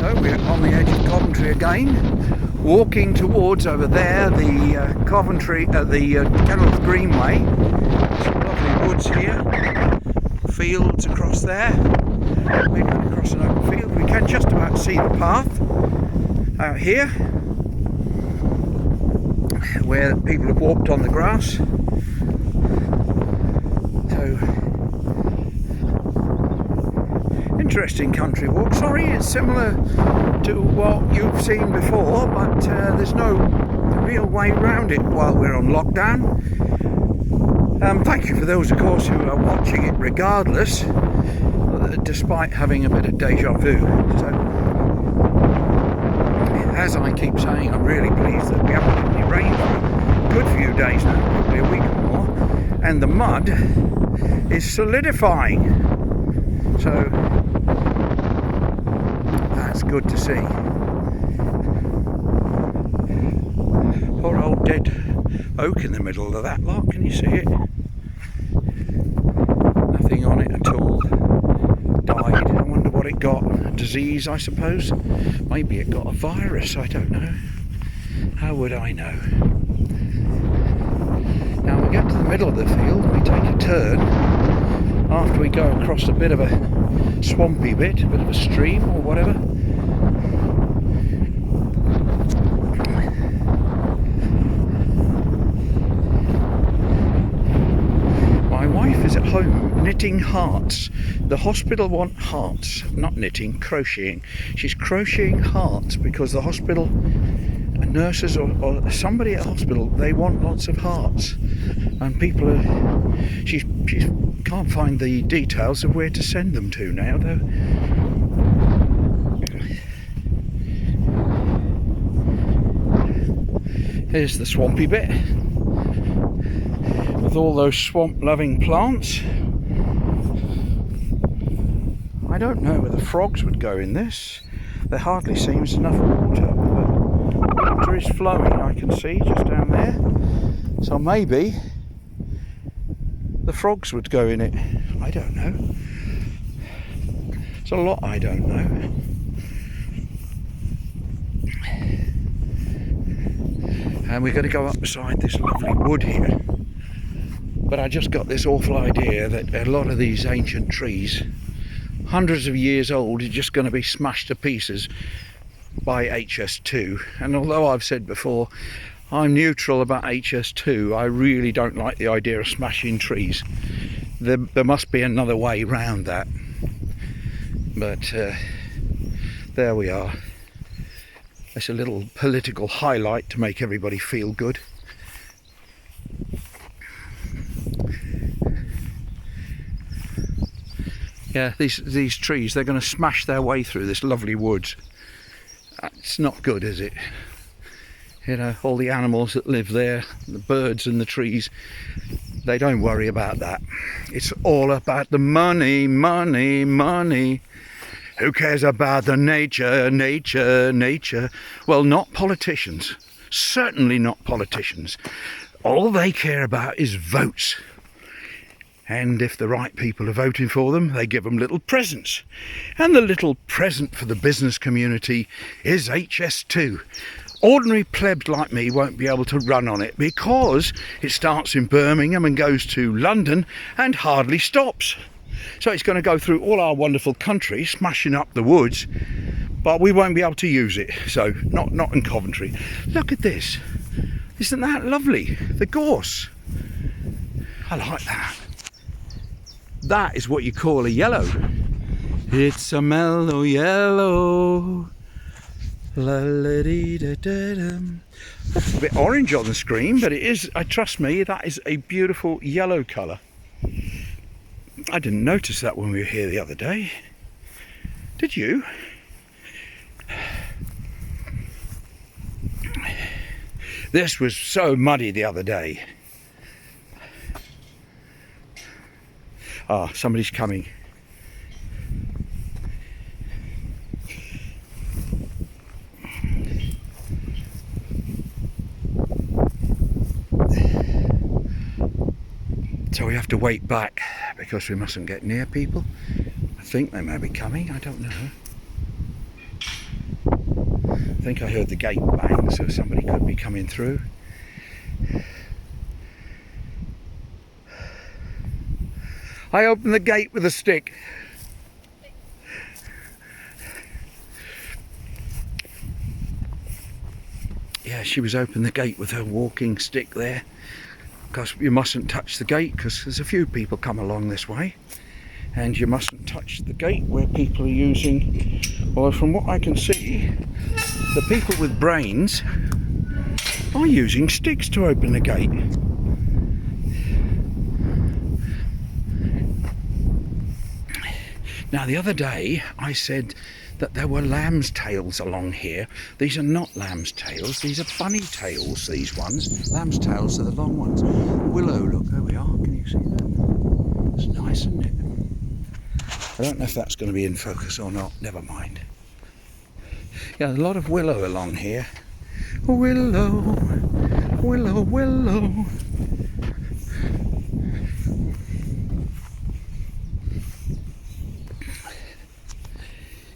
So we're on the edge of Coventry again, walking towards over there the Coventry, the Kenilworth Greenway. Some lovely woods here, fields across there. We're going across an open field. We can just about see the path out here, where people have walked on the grass. So, interesting country walk. Sorry, it's similar to what you've seen before, but there's no real way around it while we're on lockdown. Thank you for those, of course, who are watching it regardless, despite having a bit of deja vu. So, as I keep saying, I'm really pleased that we haven't had any rain for a good few days now, probably a week or more, and the mud is solidifying. So that's good to see. Poor old dead oak in the middle of that lot, can you see it? Nothing on it at all. Died. I wonder what it got. A disease, I suppose. Maybe it got a virus, I don't know. How would I know? Now we get to the middle of the field, we take a turn after we go across a bit of a swampy bit, a bit of a stream or whatever. My wife is at home knitting hearts. The hospital want hearts, not knitting, crocheting. She's crocheting hearts because the hospital, nurses or somebody at the hospital, they want lots of hearts. And people are, she can't find the details of where to send them to now though. Here's the swampy bit with all those swamp loving plants. I don't know whether frogs would go in this. There hardly seems enough water, but water is flowing, I can see just down there. So maybe the frogs would go in it. I don't know. It's a lot I don't know. And we're going to go up beside this lovely wood here. But I just got this awful idea that a lot of these ancient trees, hundreds of years old, are just going to be smashed to pieces by HS2. And although I've said before I'm neutral about HS2, I really don't like the idea of smashing trees. There must be another way round that. But there we are. It's a little political highlight to make everybody feel good. Yeah, these trees, they're going to smash their way through this lovely woods. It's not good, is it? You know, all the animals that live there, the birds and the trees, they don't worry about that. It's all about the money, money, money. Who cares about the nature, nature, nature? Well, not politicians. Certainly not politicians. All they care about is votes. And if the right people are voting for them, they give them little presents. And the little present for the business community is HS2. Ordinary plebs like me won't be able to run on it because it starts in Birmingham and goes to London and hardly stops. So it's going to go through all our wonderful country, smashing up the woods, but we won't be able to use it. So not in Coventry. Look at this. Isn't that lovely? The gorse. I like that. That is what you call a yellow. It's a mellow yellow. La-la-dee-da-da-dum. It's a bit orange on the screen, but it is, trust me, that is a beautiful yellow colour. I didn't notice that when we were here the other day. Did you? This was so muddy the other day. Ah, somebody's coming. So we have to wait back because we mustn't get near people. I think they may be coming, I don't know. think I heard the gate bang, so somebody could be coming through. I opened the gate with a stick. Yeah, she was opening the gate with her walking stick there. Because you mustn't touch the gate, because there's a few people come along this way. And you mustn't touch the gate where people are using, well, from what I can see, the people with brains are using sticks to open the gate. Now, the other day I said that there were lamb's tails along here. These are not lamb's tails, these are bunny tails, these ones. Lamb's tails are the long ones. Willow, look, there we are, can you see that? It's nice, isn't it? I don't know if that's going to be in focus or not, never mind. Yeah, a lot of willow along here. Willow, willow, willow.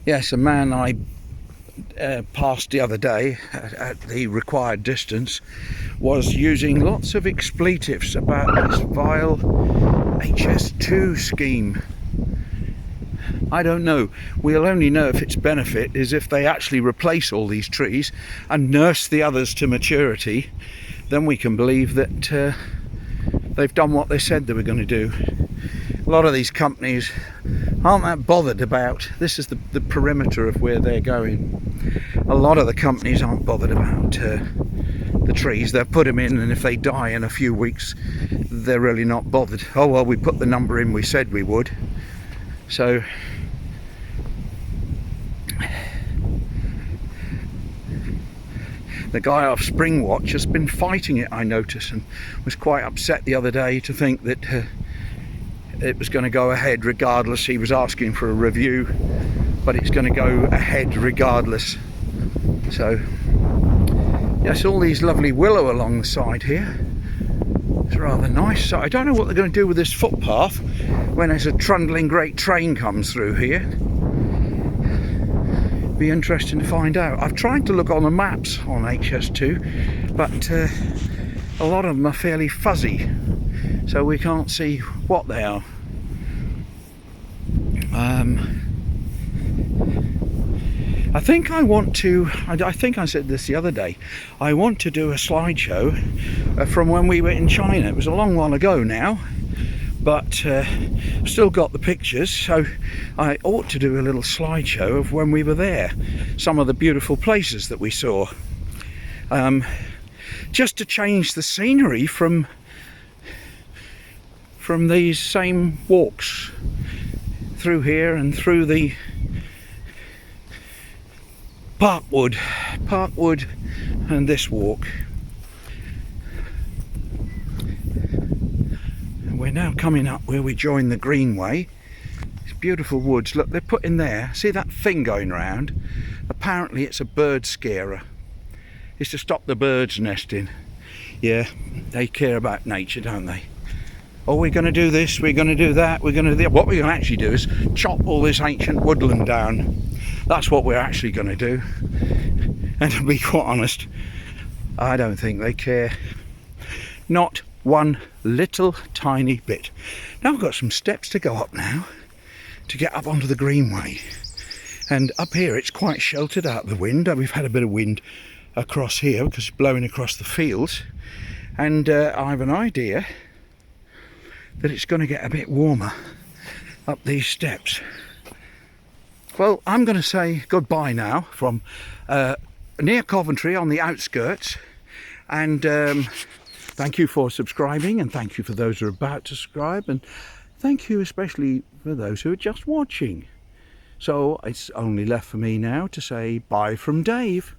Yes, a man I passed the other day at the required distance was using lots of expletives about this vile HS2 scheme. I don't know. We'll only know if its benefit is if they actually replace all these trees and nurse the others to maturity. Then we can believe that they've done what they said they were going to do. A lot of these companies aren't that bothered about, this is the perimeter of where they're going. A lot of the companies aren't bothered about the trees. They'll put them in, and if they die in a few weeks, they're really not bothered. Oh well, we put the number in we said we would. So the guy off Springwatch has been fighting it, I noticed, and was quite upset the other day to think that it was going to go ahead regardless. He was asking for a review, but it's going to go ahead regardless. So yes, all these lovely willow along the side here. It's rather nice. So I don't know what they're going to do with this footpath when there's a trundling great train comes through here. Be interesting to find out. I've tried to look on the maps on HS2, but a lot of them are fairly fuzzy, so we can't see what they are. I think I want to, I think I said this the other day, I want to do a slideshow from when we were in China. It was a long while ago now, but still got the pictures, so I ought to do a little slideshow of when we were there, some of the beautiful places that we saw, just to change the scenery from these same walks through here and through the Parkwood and this walk. We're now coming up where we join the Greenway. It's beautiful woods. Look, they're put in there. See that thing going round? Apparently it's a bird scarer. It's to stop the birds nesting. Yeah, they care about nature, don't they? Oh, we're going to do this, we're going to do that, we're going to do that. What we're going to actually do is chop all this ancient woodland down. That's what we're actually going to do. And to be quite honest, I don't think they care. Not one little tiny bit. Now I've got some steps to go up now to get up onto the Greenway. And up here it's quite sheltered out of the wind. We've had a bit of wind across here because it's blowing across the fields. And I have an idea that it's going to get a bit warmer up these steps. Well, I'm going to say goodbye now from near Coventry on the outskirts, and thank you for subscribing, and thank you for those who are about to subscribe, and thank you especially for those who are just watching. So it's only left for me now to say bye from Dave.